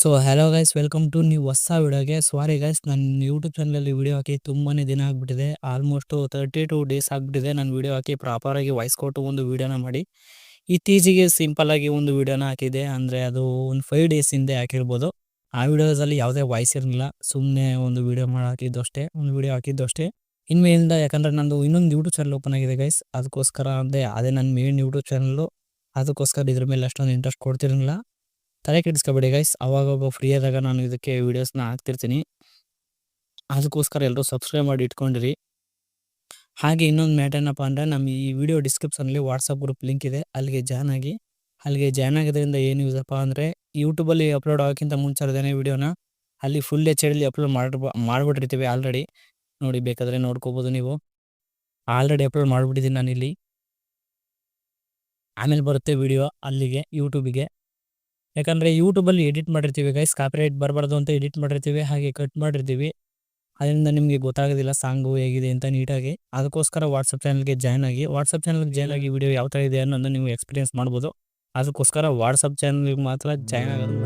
So hello guys, welcome to ನೀವು ಹೊಸ ವಿಡಿಯೋಗೆ. ಸಾರಿ ಗೈಸ್, ನನ್ನ ಯೂಟ್ಯೂಬ್ ಚಾನಲಲ್ಲಿ ವಿಡಿಯೋ ಹಾಕಿ ತುಂಬಾ ದಿನ ಆಗಿಬಿಟ್ಟಿದೆ. ಆಲ್ಮೋಸ್ಟ್ 32 ಡೇಸ್ ಆಗಿಬಿಟ್ಟಿದೆ ನಾನು ವಿಡಿಯೋ ಹಾಕಿ ಪ್ರಾಪರಾಗಿ ವಾಯ್ಸ್ ಕೊಟ್ಟು ಒಂದು ವಿಡಿಯೋನ ಮಾಡಿ. ಇತ್ತೀಚೆಗೆ ಸಿಂಪಲ್ಲಾಗಿ ಒಂದು ವಿಡಿಯೋನ ಹಾಕಿದೆ, ಅಂದರೆ ಅದು ಒಂದು 5 ಡೇಸ್ ಹಿಂದೆ ಹಾಕಿರ್ಬೋದು. ಆ ವಿಡಿಯೋಸಲ್ಲಿ ಯಾವುದೇ ವಾಯ್ಸ್ ಇರಲಿಲ್ಲ, ಸುಮ್ಮನೆ ಒಂದು ವಿಡಿಯೋ ಮಾಡಿ ಹಾಕಿದ್ದು ಅಷ್ಟೇ, ಒಂದು ವಿಡಿಯೋ ಹಾಕಿದ್ದು ಅಷ್ಟೇ. ಇನ್ಮೇಲಿಂದ ಯಾಕಂದರೆ ನಂದು ಇನ್ನೊಂದು ಯೂಟ್ಯೂಬ್ ಚಾನಲ್ ಓಪನ್ ಆಗಿದೆ ಗೈಸ್, ಅದಕ್ಕೋಸ್ಕರ ಅದೇ ನನ್ನ ಮೇನ್ ಯೂಟ್ಯೂಬ್ ಚಾನಲ್ಲು. ಅದಕ್ಕೋಸ್ಕರ ಇದ್ರ ಮೇಲೆ ಅಷ್ಟೊಂದು ಇಂಟ್ರೆಸ್ಟ್ ಕೊಡ್ತಿರಲಿಲ್ಲ. ತಲೆ ಕೆಡಿಸ್ಕೊಬೇಡಿ ಗೈಸ್, ಅವಾಗವಾಗ ಫ್ರೀ ಆದಾಗ ನಾನು ಇದಕ್ಕೆ ವೀಡಿಯೋಸ್ನ ಹಾಕ್ತಿರ್ತೀನಿ. ಅದಕ್ಕೋಸ್ಕರ ಎಲ್ಲರೂ ಸಬ್ಸ್ಕ್ರೈಬ್ ಮಾಡಿ ಇಟ್ಕೊಂಡಿರಿ. ಹಾಗೆ ಇನ್ನೊಂದು ಮ್ಯಾಟ್ ಏನಪ್ಪ ಅಂದರೆ, ನಮ್ಮ ಈ ವಿಡಿಯೋ ಡಿಸ್ಕ್ರಿಪ್ಷನಲ್ಲಿ ವಾಟ್ಸಪ್ ಗ್ರೂಪ್ ಲಿಂಕ್ ಇದೆ, ಅಲ್ಲಿಗೆ ಜಾಯ್ನ್ ಆಗಿ. ಅಲ್ಲಿಗೆ ಜಾಯ್ನ್ ಆಗೋದ್ರಿಂದ ಏನು ಯೂಸಪ್ಪ ಅಂದರೆ, ಯೂಟ್ಯೂಬಲ್ಲಿ ಅಪ್ಲೋಡ್ ಆಗೋಕ್ಕಿಂತ ಮುಂಚೆ ಅದೇನೇ ವಿಡಿಯೋನ ಅಲ್ಲಿ ಫುಲ್ HD ಅಪ್ಲೋಡ್ ಮಾಡಿಬಿಟ್ಟಿರ್ತೀವಿ ಆಲ್ರೆಡಿ. ನೋಡಿ, ಬೇಕಾದರೆ ನೋಡ್ಕೋಬೋದು ನೀವು. ಆಲ್ರೆಡಿ ಅಪ್ಲೋಡ್ ಮಾಡಿಬಿಟ್ಟಿದ್ದೀನಿ ನಾನಿಲ್ಲಿ. ಆಮೇಲೆ ಬರುತ್ತೆ ವಿಡಿಯೋ ಅಲ್ಲಿಗೆ ಯೂಟ್ಯೂಬಿಗೆ. ಯಾಕಂದರೆ ಯೂಟ್ಯೂಬಲ್ಲಿ ಎಡಿಟ್ ಮಾಡಿರ್ತೀವಿ ಗೈಸ್, ಕಾಪಿರೈಟ್ ಬರಬಾರ್ದು ಅಂತ ಎಡಿಟ್ ಮಾಡಿರ್ತೀವಿ, ಹಾಗೆ ಕಟ್ ಮಾಡಿರ್ತೀವಿ. ಅದರಿಂದ ನಿಮಗೆ ಗೊತ್ತಾಗೋದಿಲ್ಲ ಸಾಂಗು ಹೇಗಿದೆ ಅಂತ ನೀಟಾಗಿ. ಅದಕ್ಕೋಸ್ಕರ ವಾಟ್ಸಪ್ ಚಾನಲ್ಗೆ ಜಾಯ್ನ್ ಆಗಿ. ವಾಟ್ಸಪ್ ಚಾನಲ್ಗೆ ಜಾಯ್ನ್ ಆಗಿ ವಿಡಿಯೋ ಯಾವ ಥರ ಇದೆ ಅನ್ನೋದನ್ನು ನೀವು ಎಕ್ಸ್ಪೀರಿಯನ್ಸ್ ಮಾಡ್ಬೋದು. ಅದಕ್ಕೋಸ್ಕರ ವಾಟ್ಸಪ್ ಚಾನಲ್ಗೆ ಮಾತ್ರ ಜಾಯ್ನ್ ಆಗೋದು.